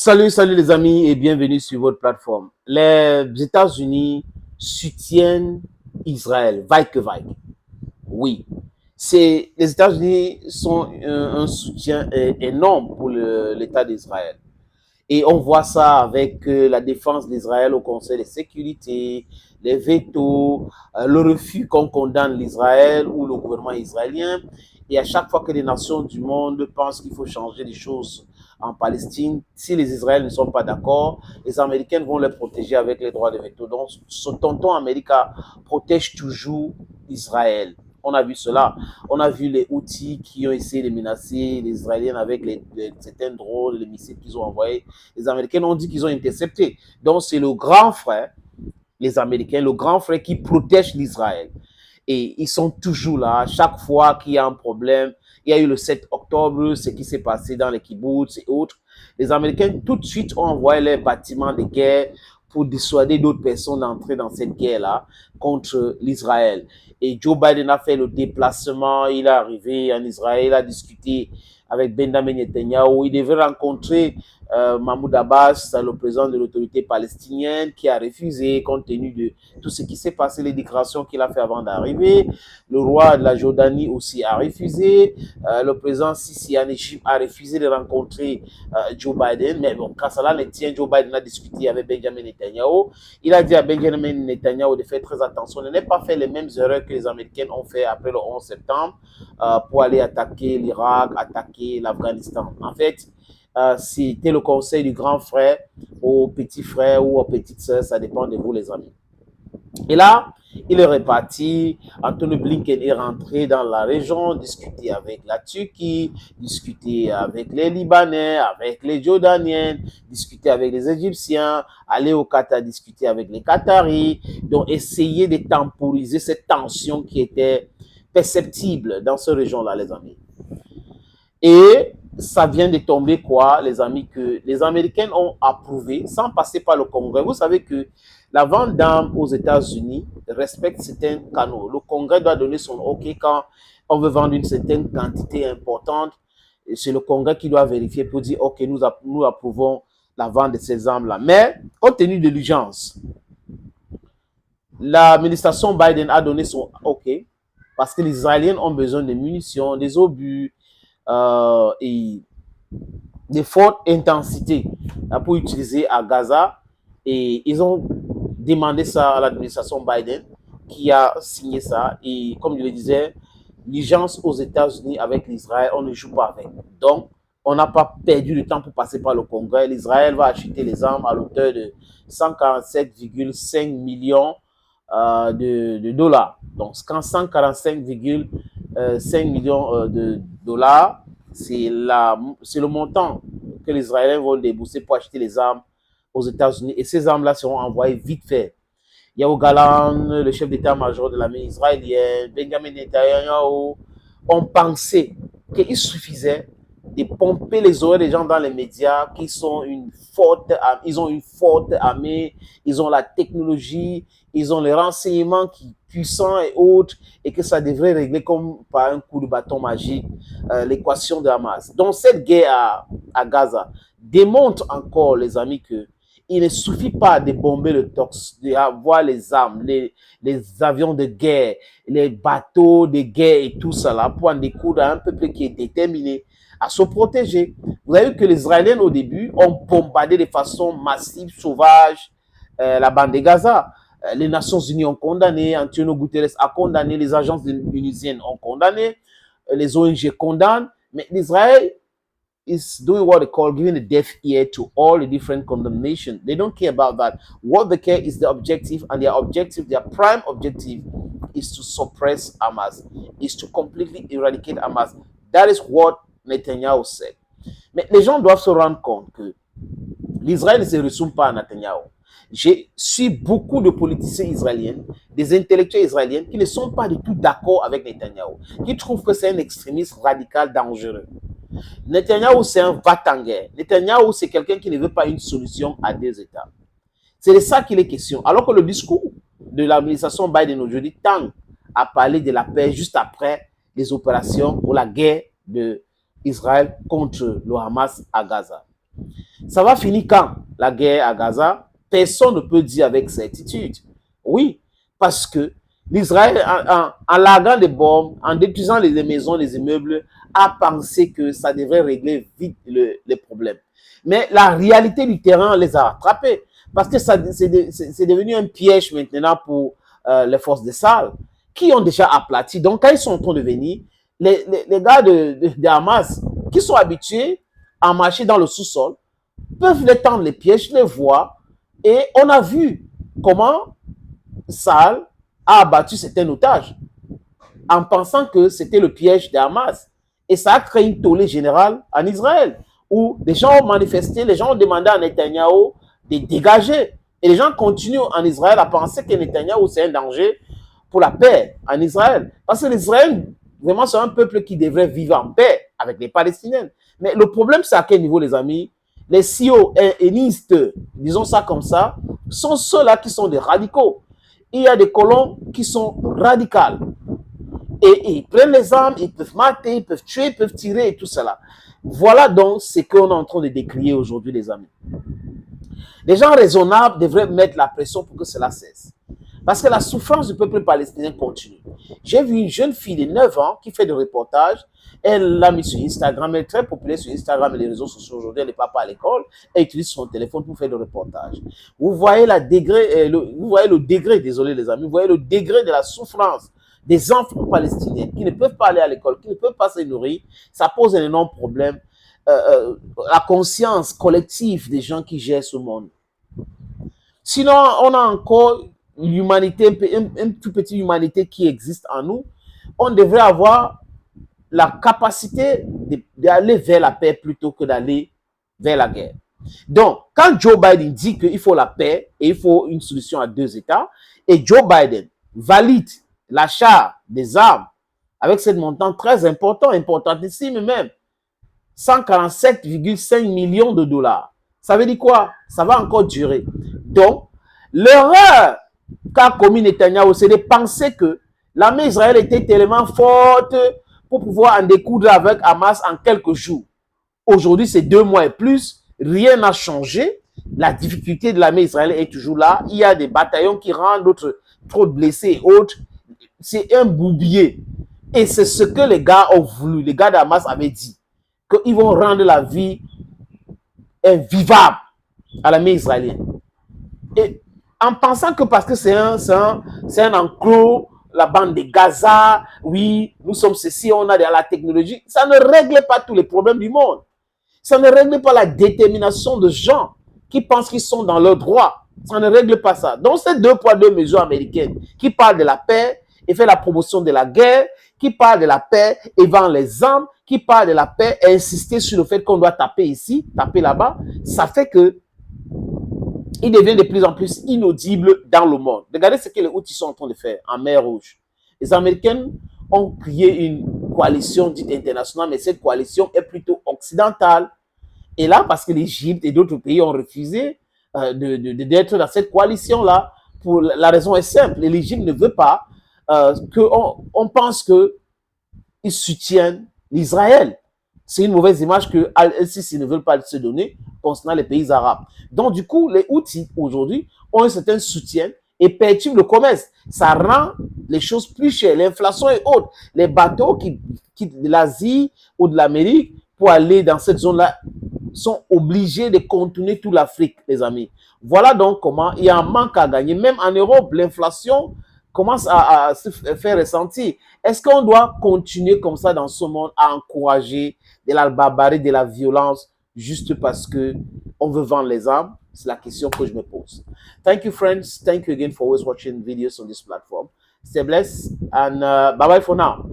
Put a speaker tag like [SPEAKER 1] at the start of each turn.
[SPEAKER 1] Salut les amis et bienvenue sur votre plateforme. Les États-Unis soutiennent Israël, vaille que vaille. Oui, les États-Unis sont un soutien énorme pour l'État d'Israël. Et on voit ça avec la défense d'Israël au Conseil de sécurité, les vétos, le refus qu'on condamne l'Israël ou le gouvernement israélien. Et à chaque fois que les nations du monde pensent qu'il faut changer les choses en Palestine, si les Israéliens ne sont pas d'accord, les Américains vont les protéger avec les droits de veto. Donc, ce tonton américain protège toujours Israël. On a vu cela. On a vu les outils qui ont essayé de menacer les Israéliens avec certains drones, les missiles qu'ils ont envoyés. Les Américains ont dit qu'ils ont intercepté. Donc, c'est le grand frère, les Américains, le grand frère qui protège l'Israël. Et ils sont toujours là. Chaque fois qu'il y a un problème, il y a eu le 7 octobre, ce qui s'est passé dans les kibbutz et autres. Les Américains, tout de suite, ont envoyé les bâtiments de guerre pour dissuader d'autres personnes d'entrer dans cette guerre-là contre l'Israël. Et Joe Biden a fait le déplacement, il est arrivé en Israël, il a discuté avec Benjamin Netanyahu. Il devait rencontrer Mahmoud Abbas, le président de l'autorité palestinienne, qui a refusé compte tenu de tout ce qui s'est passé, les déclarations qu'il a fait avant d'arriver. Le roi de la Jordanie aussi a refusé. Le président Sisi en Égypte a refusé de rencontrer Joe Biden. Mais bon, quand cela ne tient, Joe Biden a discuté avec Benjamin Netanyahu. Il a dit à Benjamin Netanyahu de faire très attention, de ne pas faire les mêmes erreurs que les Américains ont fait après le 11 septembre pour aller attaquer l'Irak, attaquer l'Afghanistan. En fait, c'était le conseil du grand frère au petit frère ou aux petites sœurs, ça dépend de vous les amis. Et là, il est reparti. Anthony Blinken est rentré dans la région, discuter avec la Turquie, discuter avec les Libanais, avec les Jordaniens, discuter avec les Égyptiens, aller au Qatar, discuter avec les Qataris. Donc, essayer de temporiser cette tension qui était perceptible dans cette région-là, les amis. Et ça vient de tomber quoi, les amis, que les Américains ont approuvé sans passer par le Congrès. Vous savez que la vente d'armes aux États-Unis respecte certains canaux. Le Congrès doit donner son OK quand on veut vendre une certaine quantité importante. C'est le Congrès qui doit vérifier pour dire OK, nous approuvons la vente de ces armes-là. Mais compte tenu de l'urgence, l'administration Biden a donné son OK parce que les Israéliens ont besoin de munitions, des obus, et de forte intensité pour utiliser à Gaza. Et ils ont demandé ça à l'administration Biden qui a signé ça. Et comme je le disais, l'urgence aux États-Unis avec l'Israël, on ne joue pas avec. Donc, on n'a pas perdu de temps pour passer par le Congrès. L'Israël va acheter les armes à l'auteur de 147,5 millions de dollars. Donc, 145,5 millions de dollars, c'est le montant que les Israéliens vont débourser pour acheter les armes aux États-Unis. Et ces armes-là seront envoyées vite fait. Yoav Gallant, le chef d'état-major de l'armée israélienne, Benjamin Netanyahu, ont pensé qu'il suffisait de pomper les oreilles des gens dans les médias qui sont ils ont une forte armée, ils ont la technologie, ils ont les renseignements puissants et autres, et que ça devrait régler comme par un coup de bâton magique l'équation de Hamas. Donc cette guerre à Gaza démontre encore, les amis, que il ne suffit pas de bomber le torse, d'avoir les armes, les avions de guerre, les bateaux de guerre et tout ça là, pour en découdre à un peuple qui est déterminé à se protéger. Vous avez vu que les Israéliens au début ont bombardé de façon massive, sauvage, la bande de Gaza. Les Nations Unies ont condamné, Antonio Guterres a condamné, les agences onusiennes ont condamné, les ONG condamnent, mais l'Israël is doing what they call giving a deaf ear to all the different condemnation. They don't care about that. What they care is the objective, and their prime objective is to suppress Hamas, is to completely eradicate Hamas. That is what Netanyahu said. Mais les gens doivent se rendre compte que l'Israël ne se résume pas à Netanyahu. J'ai su beaucoup de politiciens israéliens, des intellectuels israéliens qui ne sont pas du tout d'accord avec Netanyahu, qui trouvent que c'est un extrémiste radical dangereux. Netanyahu, c'est un va-t-en-guerre. Netanyahu, c'est quelqu'un qui ne veut pas une solution à deux États. C'est de ça qu'il est question. Alors que le discours de l'administration Biden aujourd'hui tend à parler de la paix juste après les opérations ou la guerre d'Israël contre le Hamas à Gaza. Ça va finir quand? La guerre à Gaza? Personne ne peut dire avec certitude. Oui, parce que l'Israël, en larguant des bombes, en détruisant les maisons, les immeubles, a pensé que ça devrait régler vite les problèmes. Mais la réalité du terrain les a rattrapés. Parce que c'est devenu un piège maintenant pour les forces de Sahel, qui ont déjà aplati. Donc, quand ils sont en train de venir, les gars de Hamas, qui sont habitués à marcher dans le sous-sol, peuvent les tendre les pièges, les voir. Et on a vu comment Sahel a abattu certains otages en pensant que c'était le piège de Hamas. Et ça a créé une tollée générale en Israël, où les gens ont manifesté, les gens ont demandé à Netanyahou de dégager. Et les gens continuent en Israël à penser que Netanyahou, c'est un danger pour la paix en Israël. Parce que l'Israël, vraiment, c'est un peuple qui devrait vivre en paix avec les Palestiniens. Mais le problème, c'est à quel niveau, les amis? Les sionistes, disons ça comme ça, sont ceux-là qui sont des radicaux. Il y a des colons qui sont radicaux. Et ils prennent les armes, ils peuvent mater, ils peuvent tuer, ils peuvent tirer et tout cela. Voilà donc ce qu'on est en train de décrier aujourd'hui, les amis. Les gens raisonnables devraient mettre la pression pour que cela cesse. Parce que la souffrance du peuple palestinien continue. J'ai vu une jeune fille de 9 ans qui fait des reportages. Elle l'a mis sur Instagram. Elle est très populaire sur Instagram et les réseaux sociaux aujourd'hui. Elle n'est pas à l'école. Elle utilise son téléphone pour faire des reportages. Vous voyez, vous voyez le degré, désolé les amis, vous voyez le degré de la souffrance des enfants palestiniens qui ne peuvent pas aller à l'école, qui ne peuvent pas se nourrir. Ça pose un énorme problème. La conscience collective des gens qui gèrent ce monde. Sinon, on a encore l'humanité, une toute petite humanité qui existe en nous. On devrait avoir la capacité d'aller vers la paix plutôt que d'aller vers la guerre. Donc, quand Joe Biden dit qu'il faut la paix et il faut une solution à 2 États, et Joe Biden valide l'achat des armes avec cette montant très important, importantissime même, 147,5 millions de dollars. Ça veut dire quoi? Ça va encore durer. Donc, l'erreur qu'a commis Netanyahou, c'est de penser que l'armée israélienne était tellement forte pour pouvoir en découdre avec Hamas en quelques jours. Aujourd'hui, c'est 2 mois et plus. Rien n'a changé. La difficulté de l'armée israélienne est toujours là. Il y a des bataillons qui rendent, d'autres trop blessés et autres. C'est un bourbier. Et c'est ce que les gars ont voulu. Les gars d'Hamas avaient dit qu'ils vont rendre la vie invivable à l'armée israélienne. Et en pensant que parce que c'est un enclos, la bande de Gaza, oui, nous sommes ceci, on a de la technologie, ça ne règle pas tous les problèmes du monde. Ça ne règle pas la détermination de gens qui pensent qu'ils sont dans leur droit. Ça ne règle pas ça. Donc, c'est 2 poids 2 mesures américaines qui parlent de la paix et fait la promotion de la guerre, qui parlent de la paix et vend les armes, qui parlent de la paix et insister sur le fait qu'on doit taper ici, taper là-bas. Ça fait que il devient de plus en plus inaudible dans le monde. Regardez ce que les Houthis sont en train de faire en mer Rouge. Les Américains ont créé une coalition dite internationale, mais cette coalition est plutôt occidentale. Et là, parce que l'Égypte et d'autres pays ont refusé d'être dans cette coalition-là, pour la raison est simple. L'Égypte ne veut pas qu'on pense qu'ils soutiennent l'Israël. C'est une mauvaise image que Al-Sisi ne veulent pas se donner concernant les pays arabes. Donc, du coup, les Houthis, aujourd'hui, ont un certain soutien et perturbent le commerce. Ça rend les choses plus chères. L'inflation est haute. Les bateaux qui quittent de l'Asie ou de l'Amérique pour aller dans cette zone-là sont obligés de contourner toute l'Afrique, les amis. Voilà donc comment il y a un manque à gagner. Même en Europe, l'inflation commence à se faire ressentir. Est-ce qu'on doit continuer comme ça dans ce monde à encourager de la barbarie, de la violence, juste parce que on veut vendre les armes? C'est la question que je me pose. Thank you, friends. Thank you again for always watching videos on this platform. Stay blessed and bye-bye for now.